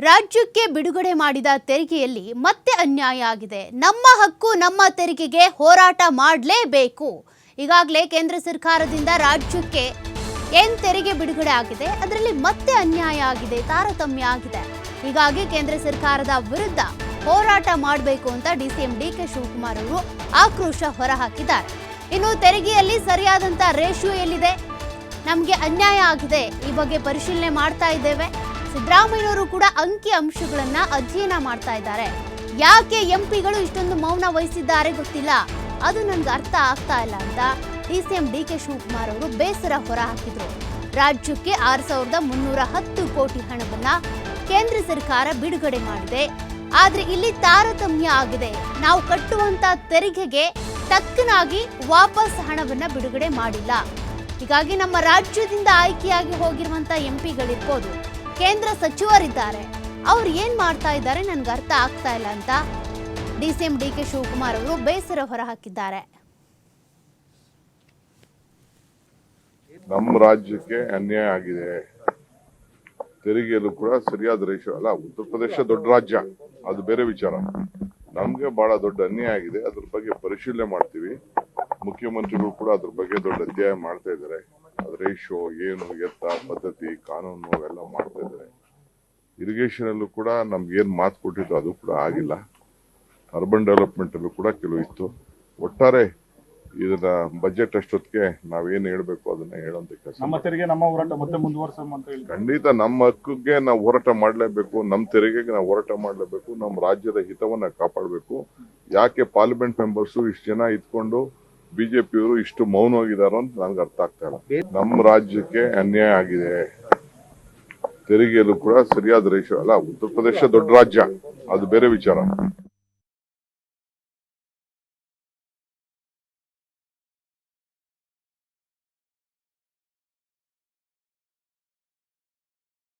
ರಾಜ್ಯಕ್ಕೆ ಬಿಡುಗಡೆ ಮಾಡಿದ ತೆರಿಗೆಯಲ್ಲಿ ಮತ್ತೆ ಅನ್ಯಾಯ ಆಗಿದೆ. ನಮ್ಮ ಹಕ್ಕು ನಮ್ಮ ತೆರಿಗೆಗೆ ಹೋರಾಟ ಮಾಡಲೇಬೇಕು. ಈಗಾಗಲೇ ಕೇಂದ್ರ ಸರ್ಕಾರದಿಂದ ರಾಜ್ಯಕ್ಕೆ ಏನು ತೆರಿಗೆ ಬಿಡುಗಡೆ ಆಗಿದೆ ಅದರಲ್ಲಿ ಮತ್ತೆ ಅನ್ಯಾಯ ಆಗಿದೆ, ತಾರತಮ್ಯ ಆಗಿದೆ. ಹೀಗಾಗಿ ಕೇಂದ್ರ ಸರ್ಕಾರದ ವಿರುದ್ಧ ಹೋರಾಟ ಮಾಡಬೇಕು ಅಂತ ಡಿಸಿಎಂ ಡಿಕೆ ಶಿವಕುಮಾರ್ ಅವರು ಆಕ್ರೋಶ ಹೊರಹಾಕಿದ್ದಾರೆ. ಇನ್ನು ತೆರಿಗೆಯಲ್ಲಿ ಸರಿಯಾದಂತ ರೇಷಿಯೋ ಎಲ್ಲಿದೆ, ನಮಗೆ ಅನ್ಯಾಯ ಆಗಿದೆ, ಈ ಬಗ್ಗೆ ಪರಿಶೀಲನೆ ಮಾಡ್ತಾ ಇದ್ದೇವೆ. ಸಿದ್ದರಾಮಯ್ಯನವರು ಕೂಡ ಅಂಕಿ ಅಂಶಗಳನ್ನ ಅಧ್ಯಯನ ಮಾಡ್ತಾ ಇದ್ದಾರೆ. ಯಾಕೆ ಎಂಪಿಗಳು ಇಷ್ಟೊಂದು ಮೌನ ವಹಿಸಿದ್ದಾರೆ ಗೊತ್ತಿಲ್ಲ, ಅದು ನನ್ಗೆ ಅರ್ಥ ಆಗ್ತಾ ಇಲ್ಲ ಅಂತ ಡಿಸಿಎಂ ಡಿಕೆ ಶಿವಕುಮಾರ್ ಅವರು ಬೇಸರ ಹೊರಹಾಕಿದ್ರು. ರಾಜ್ಯಕ್ಕೆ 6,310 ಕೋಟಿ ಹಣವನ್ನ ಕೇಂದ್ರ ಸರ್ಕಾರ ಬಿಡುಗಡೆ ಮಾಡಿದೆ. ಆದ್ರೆ ಇಲ್ಲಿ ತಾರತಮ್ಯ ಆಗಿದೆ. ನಾವು ಕಟ್ಟುವಂತ ತೆರಿಗೆಗೆ ತಕ್ಕನಾಗಿ ವಾಪಸ್ ಹಣವನ್ನ ಬಿಡುಗಡೆ ಮಾಡಿಲ್ಲ. ಹೀಗಾಗಿ ನಮ್ಮ ರಾಜ್ಯದಿಂದ ಆಯ್ಕೆಯಾಗಿ ಹೋಗಿರುವಂತ ಎಂಪಿಗಳಿರ್ಬೋದು, ಕೇಂದ್ರ ಸಚಿವರಿದ್ದಾರೆ, ಅವ್ರು ಏನ್ ಮಾಡ್ತಾ ಇದ್ದಾರೆ ನನ್ಗೆ ಅರ್ಥ ಆಗ್ತಾ ಇಲ್ಲ ಅಂತ ಡಿಸಿಎಂ ಡಿಕೆ ಶಿವಕುಮಾರ್ ಅವರು ಬೇಸರ ಹೊರಹಾಕಿದ್ದಾರೆ. ನಮ್ಮ ರಾಜ್ಯಕ್ಕೆ ಅನ್ಯಾಯ ಆಗಿದೆ. ತೆರಿಗೆಯಲ್ಲೂ ಕೂಡ ಸರಿಯಾದ ರೇಷಿಯೋ ಅಲ್ಲ. ಉತ್ತರ ಪ್ರದೇಶ ದೊಡ್ಡ ರಾಜ್ಯ, ಅದು ಬೇರೆ ವಿಚಾರ. ನಮ್ಗೆ ಬಹಳ ದೊಡ್ಡ ಅನ್ಯಾಯ ಆಗಿದೆ. ಅದ್ರ ಬಗ್ಗೆ ಪರಿಶೀಲನೆ ಮಾಡ್ತೀವಿ. ಮುಖ್ಯಮಂತ್ರಿಗಳು ಕೂಡ ಅದ್ರ ಬಗ್ಗೆ ದೊಡ್ಡ ಅಧ್ಯಯನ ಮಾಡ್ತಾ ಇದ್ದಾರೆ. ರೇಷೋ ಏನು, ಎತ್ತ, ಪದ್ಧತಿ, ಕಾನೂನು ಅವೆಲ್ಲ ಮಾಡ್ತಾ ಇದ್ದಾರೆ. ಇರಿಗೇಷನ್ ಅಲ್ಲೂ ಕೂಡ ನಮ್ಗೆ ಏನ್ ಮಾತು ಕೊಟ್ಟಿತ್ತು ಅದು ಕೂಡ ಆಗಿಲ್ಲ. ಅರ್ಬನ್ ಡೆವಲಪ್ಮೆಂಟ್ ಅಲ್ಲೂ ಕೂಡ ಕೆಲವು ಇತ್ತು. ಒಟ್ಟಾರೆ ಇದನ್ನ ಬಜೆಟ್ ಅಷ್ಟೊತ್ತಿಗೆ ನಾವೇನು ಹೇಳ್ಬೇಕು ಅದನ್ನ ಹೇಳುವಂತ ಕೆಲಸ. ನಮ್ಮ ತೆರಿಗೆ ನಮ್ಮ ಹೋರಾಟ ಮತ್ತೆ ಮುಂದುವರಿಸೋಣ ಅಂತ ಹೇಳಿ ಖಂಡಿತ ನಮ್ಮ ಹಕ್ಕಿಗೆ ನಾವು ಹೋರಾಟ ಮಾಡಲೇಬೇಕು. ನಮ್ಮ ತೆರಿಗೆಗೆ ನಾವು ಹೋರಾಟ ಮಾಡಲೇಬೇಕು. ನಮ್ಮ ರಾಜ್ಯದ ಹಿತವನ್ನ ಕಾಪಾಡಬೇಕು. ಯಾಕೆ ಪಾರ್ಲಿಮೆಂಟ್ ಮೆಂಬರ್ಸ್ ಇಷ್ಟು ಜನ ಇದ್ಕೊಂಡು ಬಿಜೆಪಿಯವರು ಇಷ್ಟು ಮೌನವಾಗಿದಾರೋ ಅಂತ ನನ್ಗೆ ಅರ್ಥ ಆಗ್ತಾ ಇಲ್ಲ. ನಮ್ಮ ರಾಜ್ಯಕ್ಕೆ ಅನ್ಯಾಯ ಆಗಿದೆ. ತೆರಿಗೆಯಲ್ಲೂ ಕೂಡ ಸರಿಯಾದ ರೇಷಿಯೋ ಅಲ್ಲ. ಉತ್ತರ ಪ್ರದೇಶ ದೊಡ್ಡ ರಾಜ್ಯ, ಅದು ಬೇರೆ ವಿಚಾರ.